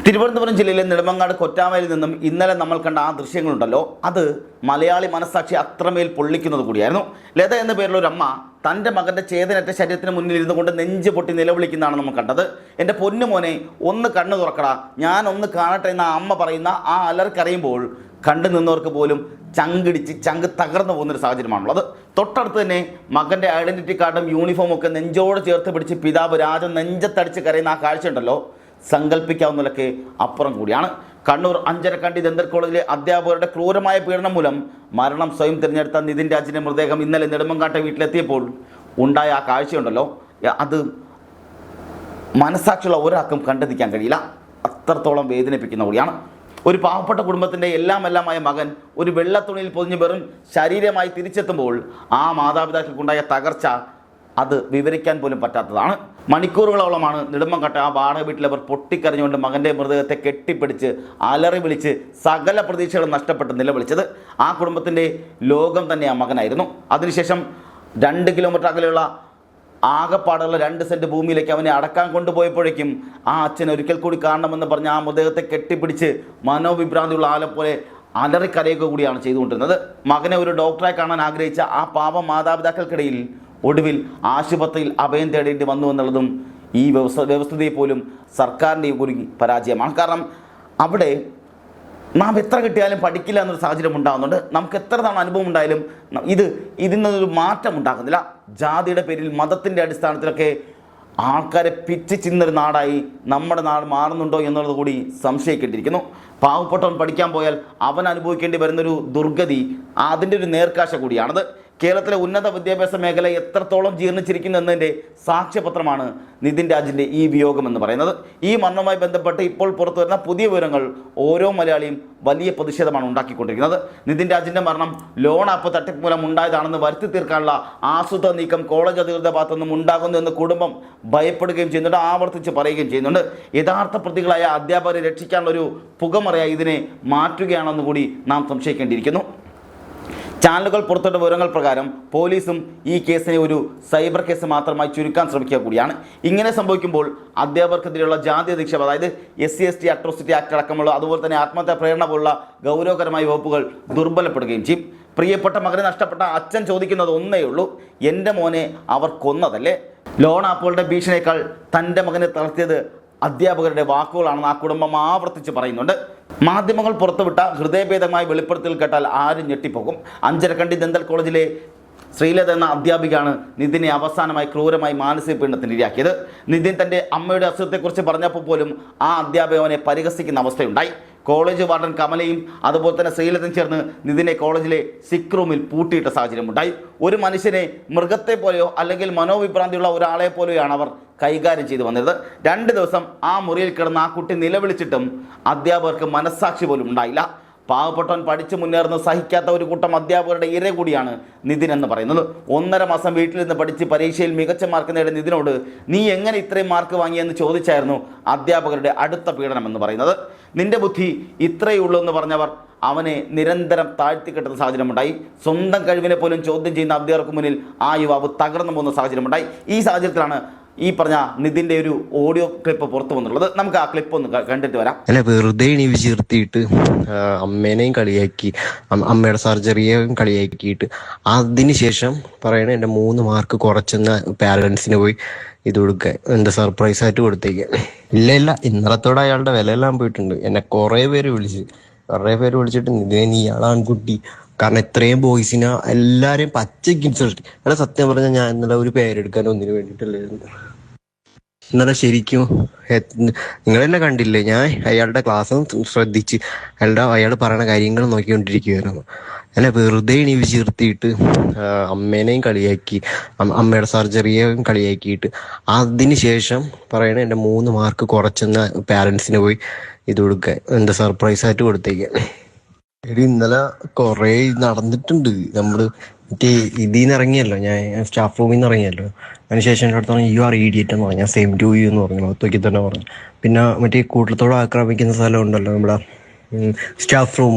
തിരുവനന്തപുരം ജില്ലയിലെ നെടുമങ്ങാട് കൊറ്റാമയിൽ നിന്നും ഇന്നലെ നമ്മൾ കണ്ട ആ ദൃശ്യങ്ങളുണ്ടല്ലോ, അത് മലയാളി മനസ്സാക്ഷി അത്രമേൽ പൊള്ളിക്കുന്നത് കൂടിയായിരുന്നു. ലത എന്ന പേരിലുള്ള ഒരു അമ്മ തൻ്റെ മകൻ്റെ ചേതനറ്റ ശരീരത്തിന് മുന്നിൽ ഇരുന്നു കൊണ്ട് നെഞ്ച് പൊട്ടി നിലവിളിക്കുന്നതാണ് നമ്മൾ കണ്ടത്. എൻ്റെ പൊന്നുമോനെ ഒന്ന് കണ്ണു തുറക്കടാ, ഞാൻ ഒന്ന് കാണട്ടെ എന്ന അമ്മ പറയുന്ന ആ അലർക്കറിയുമ്പോൾ കണ്ടു നിന്നവർക്ക് പോലും ചങ്കിടിച്ച് ചങ്ക് തകർന്നു പോകുന്നൊരു സാഹചര്യമാണുള്ളത്. തൊട്ടടുത്ത് തന്നെ മകൻ്റെ ഐഡൻറ്റിറ്റി കാർഡും യൂണിഫോമും ഒക്കെ നെഞ്ചോട് ചേർത്ത് പിടിച്ച് പിതാവ് രാജൻ നെഞ്ചത്തടിച്ച് കരയുന്ന ആ കാഴ്ച ഉണ്ടല്ലോ, സങ്കല്പിക്കാവുന്നതിലൊക്കെ അപ്പുറം കൂടിയാണ്. കണ്ണൂർ അഞ്ചരക്കണ്ടി ദന്തൽ കോളേജിലെ അധ്യാപകരുടെ ക്രൂരമായ പീഡനം മൂലം മരണം സ്വയം തിരഞ്ഞെടുത്ത നിതിൻ രാജിൻ്റെ മൃതദേഹം ഇന്നലെ നെടുമങ്ങാട്ടെ വീട്ടിലെത്തിയപ്പോൾ ഉണ്ടായ ആ കാഴ്ചയുണ്ടല്ലോ, അത് മനസ്സാക്ഷിയുള്ള ഒരാൾക്കും കണ്ടെത്തിക്കാൻ കഴിയില്ല. അത്രത്തോളം വേദനിപ്പിക്കുന്ന കൂടിയാണ്. ഒരു പാവപ്പെട്ട കുടുംബത്തിൻ്റെ എല്ലാമായ മകൻ ഒരു വെള്ളത്തുണിയിൽ പൊതിഞ്ഞ് വെറും ശരീരമായി തിരിച്ചെത്തുമ്പോൾ ആ മാതാപിതാക്കൾക്കുണ്ടായ തകർച്ച അത് വിവരിക്കാൻ പോലും പറ്റാത്തതാണ്. മണിക്കൂറുകളോളമാണ് നെടുമങ്ങാട്ടെ ആ വാടക വീട്ടിലവർ പൊട്ടിക്കരഞ്ഞുകൊണ്ട് മകൻ്റെ മൃതദേഹത്തെ കെട്ടിപ്പിടിച്ച് അലറി വിളിച്ച് സകല പ്രതീക്ഷകളും നഷ്ടപ്പെട്ട് നിലവിളിച്ചത്. ആ കുടുംബത്തിൻ്റെ ലോകം തന്നെ ആ മകനായിരുന്നു. അതിനുശേഷം 2 കിലോമീറ്റർ അകലെയുള്ള ആകെപ്പാടുള്ള 2 സെൻറ്റ് ഭൂമിയിലേക്ക് അവനെ അടക്കാൻ കൊണ്ടുപോയപ്പോഴേക്കും ആ അച്ഛൻ ഒരിക്കൽ കൂടി കാണണമെന്ന് പറഞ്ഞ് ആ മൃതദേഹത്തെ കെട്ടിപ്പിടിച്ച് മനോവിഭ്രാന്തിയുള്ള ആളെ പോലെ അലറിക്കരയുക കൂടിയാണ് ചെയ്തുകൊണ്ടിരുന്നത്. മകനെ ഒരു ഡോക്ടറെ കാണാൻ ആഗ്രഹിച്ച ആ പാവം മാതാപിതാക്കൾക്കിടയിൽ ഒടുവിൽ ആശുപത്രിയിൽ അഭയം തേടേണ്ടി വന്നു എന്നുള്ളതും ഈ വ്യവസ്ഥിതിയെ പോലും സർക്കാരിൻ്റെ ഒരു പരാജയമാണ്. കാരണം അവിടെ നാം എത്ര കിട്ടിയാലും പഠിക്കില്ല എന്നൊരു സാഹചര്യം ഉണ്ടാകുന്നുണ്ട്. നമുക്ക് എത്ര തവണ അനുഭവം ഉണ്ടായാലും ഇതിൽ നിന്നൊരു മാറ്റം ഉണ്ടാകുന്നില്ല. ജാതിയുടെ പേരിൽ മതത്തിൻ്റെ അടിസ്ഥാനത്തിലൊക്കെ ആൾക്കാരെ പിച്ച് ചിന്നൊരു നാടായി നമ്മുടെ നാട് മാറുന്നുണ്ടോ എന്നുള്ളത് കൂടി സംശയിക്കേണ്ടിയിരിക്കുന്നു. പാവപ്പെട്ടവൻ പഠിക്കാൻ പോയാൽ അവൻ അനുഭവിക്കേണ്ടി വരുന്നൊരു ദുർഗതി, അതിൻ്റെ ഒരു നേർക്കാഴ്ച കൂടിയാണത്. കേരളത്തിലെ ഉന്നത വിദ്യാഭ്യാസ മേഖല എത്രത്തോളം ജീർണിച്ചിരിക്കുന്നു എന്നതിൻ്റെ സാക്ഷ്യപത്രമാണ് നിതിൻ രാജിൻ്റെ ഈ വിയോഗമെന്ന് പറയുന്നത്. ഈ മരണവുമായി ബന്ധപ്പെട്ട് ഇപ്പോൾ പുറത്തു വരുന്ന പുതിയ വിവരങ്ങൾ ഓരോ മലയാളിയും വലിയ പ്രതിഷേധമാണ് ഉണ്ടാക്കിക്കൊണ്ടിരിക്കുന്നത്. നിതിൻ രാജിൻ്റെ മരണം ലോൺ ആപ്പ് തട്ടിപ്പ് മൂലം ഉണ്ടായതാണെന്ന് വരുത്തി തീർക്കാനുള്ള ആസൂത്രണ നീക്കം കോളേജ് അധികൃതരുടെ ഭാഗത്തുനിന്നും ഉണ്ടാകുന്നു എന്ന് കുടുംബം ഭയപ്പെടുകയും ചെയ്യുന്നുണ്ട്, ആവർത്തിച്ച് പറയുകയും ചെയ്യുന്നുണ്ട്. യഥാർത്ഥ പ്രതികളായ അധ്യാപകരെ രക്ഷിക്കാനുള്ള ഒരു പുകമറയായി ഇതിനെ മാറ്റുകയാണെന്ന് കൂടി നാം സംശയിക്കേണ്ടിയിരിക്കുന്നു. ചാനലുകൾ പുറത്തുവിട്ട വിവരങ്ങൾ പ്രകാരം പോലീസും ഈ കേസിനെ ഒരു സൈബർ കേസ് മാത്രമായി ചുരുക്കാൻ ശ്രമിക്കുക കൂടിയാണ്. ഇങ്ങനെ സംഭവിക്കുമ്പോൾ അധ്യാപകർക്കെതിരെയുള്ള ജാതി അധിക്ഷേപം, അതായത് SC/ST അട്രോസിറ്റി ആക്ട് അടക്കമുള്ള, അതുപോലെ തന്നെ ആത്മഹത്യാ പ്രേരണ പോലുള്ള ഗൗരവകരമായ വകുപ്പുകൾ ദുർബലപ്പെടുകയും ചെയ്യും. പ്രിയപ്പെട്ട മകനെ നഷ്ടപ്പെട്ട അച്ഛൻ ചോദിക്കുന്നത് ഒന്നേ ഉള്ളൂ, എൻ്റെ മോനെ അവർ കൊന്നതല്ലേ? ലോൺ ആപ്പുകളുടെ ഭീഷണിയേക്കാൾ തൻ്റെ മകനെ തളർത്തിയത് അധ്യാപകരുടെ വാക്കുകളാണെന്ന് ആ കുടുംബം ആവർത്തിച്ച് പറയുന്നുണ്ട്. മാധ്യമങ്ങൾ പുറത്തുവിട്ട ഹൃദയഭേദമായ വെളിപ്പെടുത്തൽ കേട്ടാൽ ആരും ഞെട്ടിപ്പോകും. അഞ്ചരക്കണ്ടി ദന്തൽ കോളേജിലെ ശ്രീലത എന്ന അധ്യാപികയാണ് നിതിനെ അവസാനമായി ക്രൂരമായി മാനസിക പീഡനത്തിന് ഇരയാക്കിയത്. നിതിൻ തൻ്റെ അമ്മയുടെ അസുഖത്തെക്കുറിച്ച് പറഞ്ഞപ്പോൾ പോലും ആ അധ്യാപകനെ പരിഹസിക്കുന്ന അവസ്ഥയുണ്ടായി. കോളേജ് വാർഡൻ കമലയും അതുപോലെ തന്നെ ശ്രീലതയും ചേർന്ന് നിതിനെ കോളേജിലെ സിക്ക് റൂമിൽ പൂട്ടിയിട്ട സാഹചര്യമുണ്ടായി. ഒരു മനുഷ്യനെ മൃഗത്തെ പോലെയോ അല്ലെങ്കിൽ മനോവിഭ്രാന്തിയുള്ള ഒരാളെ പോലെയാണ് അവർ കൈകാര്യം ചെയ്തു വന്നത്. 2 ദിവസം ആ മുറിയിൽ കിടന്ന് ആ കുട്ടി നിലവിളിച്ചിട്ടും അധ്യാപകർക്ക് മനസ്സാക്ഷി പോലും ഉണ്ടായില്ല. പാവപ്പെട്ടവൻ പഠിച്ചു മുന്നേറുന്ന സഹിക്കാത്ത ഒരു കൂട്ടം അധ്യാപകരുടെ ഇര കൂടിയാണ് നിതിൻ എന്ന് പറയുന്നത്. 1.5 മാസം വീട്ടിൽ നിന്ന് പഠിച്ച് പരീക്ഷയിൽ മികച്ച മാർക്ക് നേടിയ നിതിനോട് നീ എങ്ങനെ ഇത്രയും മാർക്ക് വാങ്ങിയെന്ന് ചോദിച്ചായിരുന്നു അധ്യാപകരുടെ അടുത്ത പീഡനം എന്ന് പറയുന്നത്. നിന്റെ ബുദ്ധി ഇത്രയേ ഉള്ളൂ എന്ന് പറഞ്ഞവർ അവനെ നിരന്തരം താഴ്ത്തിക്കെട്ടുന്ന സാഹചര്യമുണ്ടായി. സ്വന്തം കഴിവിനെ പോലും ചോദ്യം ചെയ്യുന്ന അധ്യാപകർക്ക് മുന്നിൽ ആ യുവാവ് തകർന്നു പോകുന്ന സാഹചര്യമുണ്ടായി. ഈ സാഹചര്യത്തിലാണ് ഈ പറഞ്ഞ നിതിൻ്റെ ഒരു ഓഡിയോ ക്ലിപ്പ് പുറത്തു വന്നുള്ളത്. നമുക്ക് ആ ക്ലിപ്പ് ഒന്ന് കണ്ടിട്ട് വരാം. അല്ല, വെറുതെ ഇണീവ് ചേർത്തിയിട്ട് അമ്മേനെയും കളിയാക്കി, അമ്മയുടെ സർജറിയെയും കളിയാക്കിയിട്ട് അതിനുശേഷം പറയണ എൻ്റെ 3 മാർക്ക് കുറച്ചെന്ന പാരൻസിന് പോയി ഇത് കൊടുക്കുക, എന്താ സർപ്രൈസ് ആയിട്ട് കൊടുത്തേക്കുക. ഇല്ല, ഇന്നലത്തോടെ അയാളുടെ വിലയെല്ലാം പോയിട്ടുണ്ട്. എന്നെ കുറേ പേര് വിളിച്ചിട്ട് നീ ആൺകുട്ടി, കാരണം ഇത്രയും ബോയ്സിനെ എല്ലാരെയും പച്ചയ്ക്ക് ഇൻസൾട്ട്. അല്ല, സത്യം പറഞ്ഞാൽ ഞാൻ ഇന്നലെ ഒരു പേരെടുക്കാൻ ഒന്നിനു വേണ്ടിയിട്ടല്ലായിരുന്നു. ഇന്നലെ ശരിക്കും നിങ്ങളെന്നെ കണ്ടില്ലേ, ഞാൻ അയാളുടെ ക്ലാസ്സും ശ്രദ്ധിച്ച് അയാൾ പറയുന്ന കാര്യങ്ങൾ നോക്കിക്കൊണ്ടിരിക്കുകയായിരുന്നു. അല്ല, വെറുതെ ഇണീവ് ചേർത്തിയിട്ട് അമ്മേനെയും കളിയാക്കി, അമ്മയുടെ സർജറിയെയും കളിയാക്കിയിട്ട് അതിനുശേഷം പറയണ എൻ്റെ 3 മാർക്ക് കുറച്ചെന്ന പാരൻസിന് പോയി ഇത് കൊടുക്കുക, എന്താ സർപ്രൈസ് ആയിട്ട് കൊടുത്തേക്കുക. ഇന്നലെ കൊറേ നടന്നിട്ടുണ്ട്. നമ്മള് മറ്റേ ഇതിന്ന് ഇറങ്ങിയല്ലോ, ഞാൻ സ്റ്റാഫ് റൂമിൽ നിന്ന് ഇറങ്ങിയല്ലോ. അതിനുശേഷം എൻ്റെ അടുത്ത് പറഞ്ഞു യു ആർ ഇഡിയറ്റ് എന്ന് പറഞ്ഞു. ഞാൻ സെയിം ടു യു എന്ന് പറഞ്ഞു, ഒത്തക്കി തന്നെ പറഞ്ഞു. പിന്നെ മറ്റേ കൂട്ടത്തോടെ ആക്രമിക്കുന്ന സ്ഥലം ഉണ്ടല്ലോ നമ്മുടെ സ്റ്റാഫ് റൂം,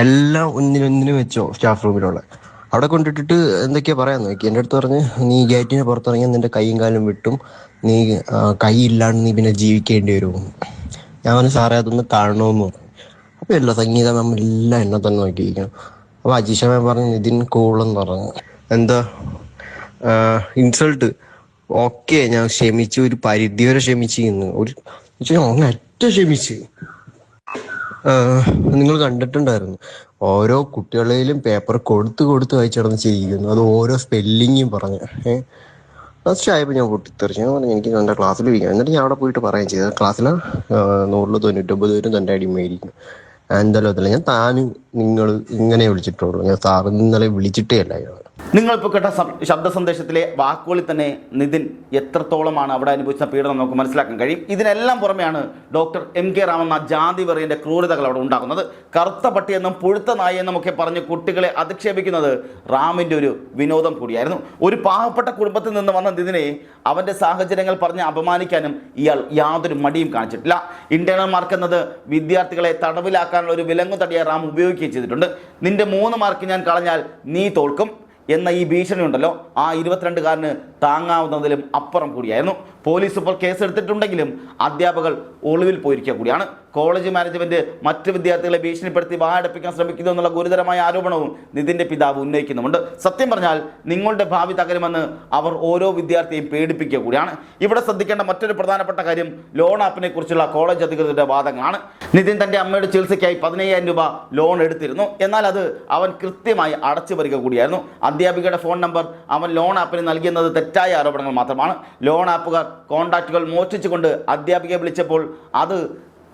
എല്ലാം ഒന്നിനൊന്നിനും വെച്ചോ സ്റ്റാഫ് റൂമിലുള്ള. അവിടെ കൊണ്ടിട്ടിട്ട് എന്തൊക്കെയാ പറയാൻ നോക്കി. എൻ്റെ അടുത്ത് പറഞ്ഞ് നീ ഗേറ്റിന് പുറത്തിറങ്ങിയാൽ നിന്റെ കൈയും കാലും വിട്ടും, നീ കൈ ഇല്ലാണ്ട് നീ പിന്നെ ജീവിക്കേണ്ടി വരുമോ. ഞാൻ പറഞ്ഞു സാറേ അതൊന്ന് കാണണമെന്ന് പറഞ്ഞു. അപ്പോൾ എല്ലാ സംഗീത മാം എല്ലാം എന്നെ തന്നെ നോക്കിയിരിക്കണം. അപ്പോൾ അജീഷ മാം പറഞ്ഞു നിതിൻ കൂളെന്ന് പറഞ്ഞു. എന്താ ഇൻസൾട്ട്? ഓക്കെ ഞാൻ ക്ഷമിച്ചു, ഒരു പരിധി വരെ ക്ഷമിച്ചിരുന്നു, അങ്ങറ്റ ക്ഷമിച്ച്. നിങ്ങൾ കണ്ടിട്ടുണ്ടായിരുന്നു ഓരോ കുട്ടികളെയും പേപ്പർ കൊടുത്ത് കൊടുത്ത് വായിച്ചിടന്ന് ചെയ്യിക്കുന്നു, അത് ഓരോ സ്പെല്ലിങ്ങും പറഞ്ഞ് ഫസ്റ്റായപ്പോൾ ഞാൻ പൊട്ടിത്തെറിച്ചു. ഞാൻ പറഞ്ഞു എനിക്ക് എൻ്റെ ക്ലാസ്സിൽ ഇരിക്കാം. എന്നിട്ട് ഞാൻ അവിടെ പോയിട്ട് പറയുകയും ചെയ്തു ക്ലാസ്സിൽ 100-99 പേരും തൻ്റെ അടിമയായിരിക്കും. എന്തായാലും അതില്ല, ഞാൻ താനും നിങ്ങൾ ഇങ്ങനെ വിളിച്ചിട്ടുള്ളൂ, ഞാൻ സാറ് ഇന്നലെ വിളിച്ചിട്ടേ അല്ല. നിങ്ങളിപ്പോൾ കേട്ട ശബ്ദ സന്ദേശത്തിലെ വാക്കുകളിൽ തന്നെ നിതിൻ എത്രത്തോളമാണ് അവിടെ അനുഭവിച്ച പീഡനം നമുക്ക് മനസ്സിലാക്കാൻ കഴിയും. ഇതിനെല്ലാം പുറമെയാണ് ഡോക്ടർ MK റാം എന്ന ജാതി വെറിയൻ്റെ ക്രൂരതകൾ അവിടെ ഉണ്ടാകുന്നത്. കറുത്ത പട്ടിയെന്നും പുഴുത്ത നായെന്നും ഒക്കെ പറഞ്ഞ് കുട്ടികളെ അധിക്ഷേപിക്കുന്നത് റാമിൻ്റെ ഒരു വിനോദം കൂടിയായിരുന്നു. ഒരു പാവപ്പെട്ട കുടുംബത്തിൽ നിന്ന് വന്ന നിതിനെ അവൻ്റെ സാഹചര്യങ്ങൾ പറഞ്ഞ് അപമാനിക്കാനും ഇയാൾ യാതൊരു മടിയും കാണിച്ചിട്ടില്ല. ഇന്റേണൽ മാർക്ക് എന്നത് വിദ്യാർത്ഥികളെ തടവിലാക്കാനുള്ള ഒരു വിലങ്ങുതടിയായി റാം ഉപയോഗിക്കുകയും ചെയ്തിട്ടുണ്ട്. നിന്റെ 3 മാർക്ക് ഞാൻ കളഞ്ഞാൽ നീ തോൽക്കും എന്ന ഈ ഭീഷണി ഉണ്ടല്ലോ, ആ 22കാരന് താങ്ങാവുന്നതിലും അപ്പുറം കൂടിയായിരുന്നു. പോലീസ് ഇപ്പോൾ കേസെടുത്തിട്ടുണ്ടെങ്കിലും അധ്യാപകർ ഒളിവിൽ പോയിരിക്കുക കൂടിയാണ്. കോളേജ് മാനേജ്മെന്റ് മറ്റ് വിദ്യാർത്ഥികളെ ഭീഷണിപ്പെടുത്തി വായടപ്പിക്കാൻ ശ്രമിക്കുന്നു എന്നുള്ള ഗുരുതരമായ ആരോപണവും നിതിൻ്റെ പിതാവ് ഉന്നയിക്കുന്നുമുണ്ട്. സത്യം പറഞ്ഞാൽ നിങ്ങളുടെ ഭാവി തകരുമെന്ന് അവർ ഓരോ വിദ്യാർത്ഥിയെയും പേടിപ്പിക്കുക കൂടിയാണ്. ഇവിടെ ശ്രദ്ധിക്കേണ്ട മറ്റൊരു പ്രധാനപ്പെട്ട കാര്യം ലോൺ ആപ്പിനെ കുറിച്ചുള്ള കോളേജ് അധികൃതരുടെ വാദങ്ങളാണ്. നിതിൻ തൻ്റെ അമ്മയുടെ ചികിത്സയ്ക്കായി 15,000 രൂപ ലോൺ എടുത്തിരുന്നു. എന്നാൽ അത് അവൻ കൃത്യമായി അടച്ചു വരിക കൂടിയായിരുന്നു. അധ്യാപികയുടെ ഫോൺ നമ്പർ അവൻ ലോൺ ആപ്പിന് നൽകിയെന്നത് തെറ്റായ ആരോപണങ്ങൾ മാത്രമാണ്. ലോൺ ആപ്പുകാർ കോൺടാക്റ്റുകൾ മോഷ്ടിച്ചുകൊണ്ട് അധ്യാപികയെ വിളിച്ചപ്പോൾ അത്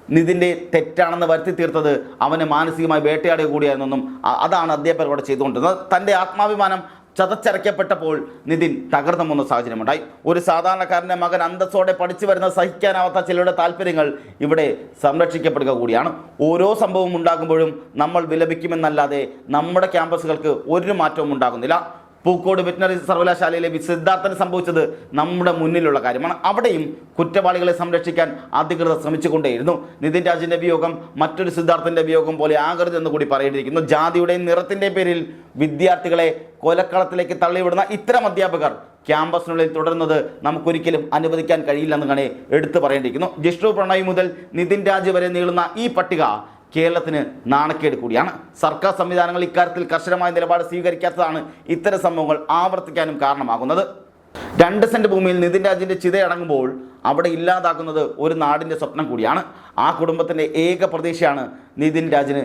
നിതിൻ്റെ തെറ്റാണെന്ന് വരുത്തി തീർത്തത് അവനെ മാനസികമായി വേട്ടയാടുക കൂടിയായിരുന്നെന്നും അതാണ് അധ്യാപകർ ഇവിടെ ചെയ്തുകൊണ്ടിരുന്നത്. തൻ്റെ ആത്മാഭിമാനം ചതച്ചരയ്ക്കപ്പെട്ടപ്പോൾ നിതിൻ തകർന്നു പോകുന്ന സാഹചര്യമുണ്ടായി. ഒരു സാധാരണക്കാരൻ്റെ മകൻ അന്തസ്സോടെ പഠിച്ചു വരുന്ന സഹിക്കാനാവാത്ത ചിലരുടെ താല്പര്യങ്ങൾ ഇവിടെ സംരക്ഷിക്കപ്പെടുക കൂടിയാണ്. ഓരോ സംഭവം ഉണ്ടാകുമ്പോഴും നമ്മൾ വിലപിക്കുമെന്നല്ലാതെ നമ്മുടെ ക്യാമ്പസുകൾക്ക് ഒരു മാറ്റവും ഉണ്ടാകുന്നില്ല. പൂക്കോട് വെറ്റിനറി സർവകലാശാലയിലെ സിദ്ധാർത്ഥന് സംഭവിച്ചത് നമ്മുടെ മുന്നിലുള്ള കാര്യമാണ്. അവിടെയും കുറ്റവാളികളെ സംരക്ഷിക്കാൻ അധികൃതർ ശ്രമിച്ചുകൊണ്ടേയിരുന്നു. നിതിൻ രാജിൻ്റെ വിയോഗം മറ്റൊരു സിദ്ധാർത്ഥൻ്റെ വിയോഗം പോലെ ആകരുതെന്ന് കൂടി പറയേണ്ടിയിരിക്കുന്നു. ജാതിയുടെയും നിറത്തിൻ്റെ പേരിൽ വിദ്യാർത്ഥികളെ കൊലക്കളത്തിലേക്ക് തള്ളിവിടുന്ന ഇത്തരം അധ്യാപകർ ക്യാമ്പസിനുള്ളിൽ തുടരുന്നത് നമുക്കൊരിക്കലും അനുവദിക്കാൻ കഴിയില്ലെന്ന് തന്നെ എടുത്തു പറയേണ്ടിയിരിക്കുന്നു. ജിഷ്ണു പ്രണയ് മുതൽ നിതിൻ രാജ് വരെ നീളുന്ന ഈ പട്ടിക കേരളത്തിന് നാണക്കേട് കൂടിയാണ്. സർക്കാർ സംവിധാനങ്ങൾ ഇക്കാര്യത്തിൽ കർശനമായ നിലപാട് സ്വീകരിക്കാത്തതാണ് ഇത്തരം സംഭവങ്ങൾ ആവർത്തിക്കാനും കാരണമാകുന്നത്. 2 സെന്റ് ഭൂമിയിൽ നിതിൻ രാജിൻ്റെ ചിതയടങ്ങുമ്പോൾ അവിടെ ഇല്ലാതാക്കുന്നത് ഒരു നാടിൻ്റെ സ്വപ്നം കൂടിയാണ്. ആ കുടുംബത്തിൻ്റെ ഏക പ്രതീക്ഷയാണ് നിതിൻ രാജിന്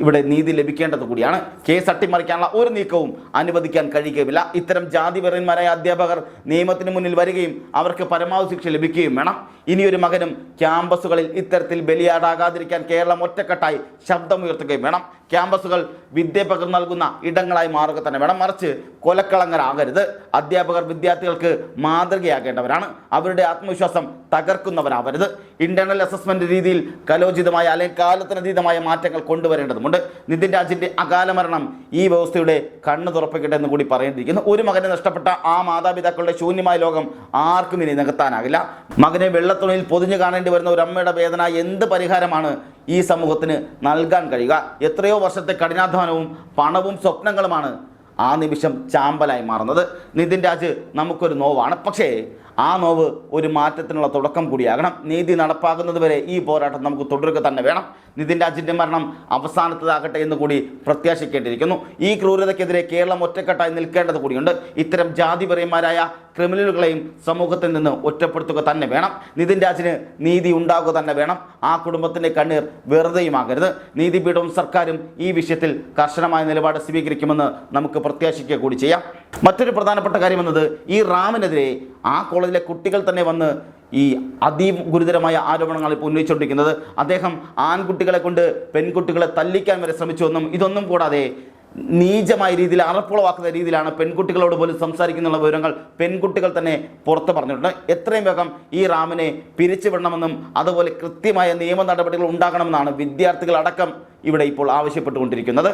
ഇവിടെ നീതി ലഭിക്കേണ്ടത് കൂടിയാണ്. കേസ് അട്ടിമറിക്കാനുള്ള ഒരു നീക്കവും അനുവദിക്കാൻ കഴിയുകയുമില്ല. ഇത്തരം ജാതി വെറിയന്മാരായ അധ്യാപകർ നിയമത്തിന് മുന്നിൽ വരികയും അവർക്ക് പരമാവധി ശിക്ഷ ലഭിക്കുകയും വേണം. ഇനിയൊരു മകനും ക്യാമ്പസുകളിൽ ഇത്തരത്തിൽ ബലിയാടാകാതിരിക്കാൻ കേരളം ഒറ്റക്കെട്ടായി ശബ്ദമുയർത്തുകയും വേണം. ക്യാമ്പസുകൾ വിദ്യാഭ്യാസം നൽകുന്ന ഇടങ്ങളായി മാറുക തന്നെ വേണം, മറിച്ച് കൊലക്കളങ്ങരാകരുത്. അധ്യാപകർ വിദ്യാർത്ഥികൾക്ക് മാതൃകയാകേണ്ടവരാണ്, അവരുടെ ആത്മവിശ്വാസം തകർക്കുന്നവരാവരുത്. ഇന്റേണൽ അസസ്മെന്റ് രീതിയിൽ കലോചിതമായ അല്ലെങ്കിൽ കാലത്തിനതീതമായ മാറ്റങ്ങൾ കൊണ്ടുവരേണ്ടതുണ്ട്. നിതിൻ രാജിൻ്റെ അകാല മരണം ഈ വ്യവസ്ഥയുടെ കണ്ണ് തുറപ്പിക്കട്ടെ എന്ന് കൂടി പറയേണ്ടിയിരിക്കുന്നു. ഒരു മകനെ നഷ്ടപ്പെട്ട ആ മാതാപിതാക്കളുടെ ശൂന്യമായ ലോകം ആർക്കും ഇനി നികത്താനാകില്ല. മകനെ വെള്ളത്തുണിയിൽ പൊതിഞ്ഞു കാണേണ്ടി വരുന്ന ഒരു അമ്മയുടെ വേദന എന്ത് പരിഹാരമാണ് ഈ സമൂഹത്തിന് നൽകാൻ കഴിയുക? എത്രയോ വർഷത്തെ കഠിനാധ്വാനവും പണവും സ്വപ്നങ്ങളുമാണ് ആ നിമിഷം ചാമ്പലായി മാറുന്നത്. നിതിൻ രാജ് നമുക്കൊരു നോവാണ്, പക്ഷേ ആ നോവ് ഒരു മാറ്റത്തിനുള്ള തുടക്കം കൂടിയാകണം. നീതി നടപ്പാകുന്നതുവരെ ഈ പോരാട്ടം നമുക്ക് തുടരുക തന്നെ വേണം. നിതിൻ രാജിൻ്റെ മരണം അവസാനത്തതാകട്ടെ എന്ന് കൂടി പ്രത്യാശിക്കേണ്ടിയിരിക്കുന്നു. ഈ ക്രൂരതയ്ക്കെതിരെ കേരളം ഒറ്റക്കെട്ടായി നിൽക്കേണ്ടത് കൂടിയുണ്ട്. ഇത്തരം ജാതിപരന്മാരായ ക്രിമിനലുകളെയും സമൂഹത്തിൽ നിന്ന് ഒറ്റപ്പെടുത്തുക തന്നെ വേണം. നിതിൻ രാജിന് നീതി ഉണ്ടാകുക തന്നെ വേണം. ആ കുടുംബത്തിൻ്റെ കണ്ണീർ വെറുതെയുമാകരുത്. നീതിപീഠവും സർക്കാരും ഈ വിഷയത്തിൽ കർശനമായ നിലപാട് സ്വീകരിക്കുമെന്ന് നമുക്ക് പ്രത്യാശിക്കുക കൂടി ചെയ്യാം. മറ്റൊരു പ്രധാനപ്പെട്ട കാര്യമെന്നത് ഈ റാമിനെതിരെ ആ കോളേജിലെ കുട്ടികൾ തന്നെ വന്ന് ഈ അതിഗുരുതരമായ ആരോപണങ്ങൾ ഇപ്പോൾ ഉന്നയിച്ചുകൊണ്ടിരിക്കുന്നത്. അദ്ദേഹം ആൺകുട്ടികളെ കൊണ്ട് പെൺകുട്ടികളെ തല്ലിക്കാൻ വരെ ശ്രമിച്ചുവെന്നും ഇതൊന്നും കൂടാതെ നീചമായ രീതിയിൽ അറപ്പുളവാക്കുന്ന രീതിയിലാണ് പെൺകുട്ടികളോട് പോലും സംസാരിക്കുന്നുള്ള വിവരങ്ങൾ പെൺകുട്ടികൾ തന്നെ പുറത്ത് പറഞ്ഞിട്ടുണ്ട്. എത്രയും വേഗം ഈ റാമിനെ പിരിച്ചുവിടണമെന്നും അതുപോലെ കൃത്യമായ നിയമ നടപടികൾ ഉണ്ടാകണമെന്നാണ് വിദ്യാർത്ഥികളടക്കം ഇവിടെ ഇപ്പോൾ ആവശ്യപ്പെട്ടുകൊണ്ടിരിക്കുന്നത്.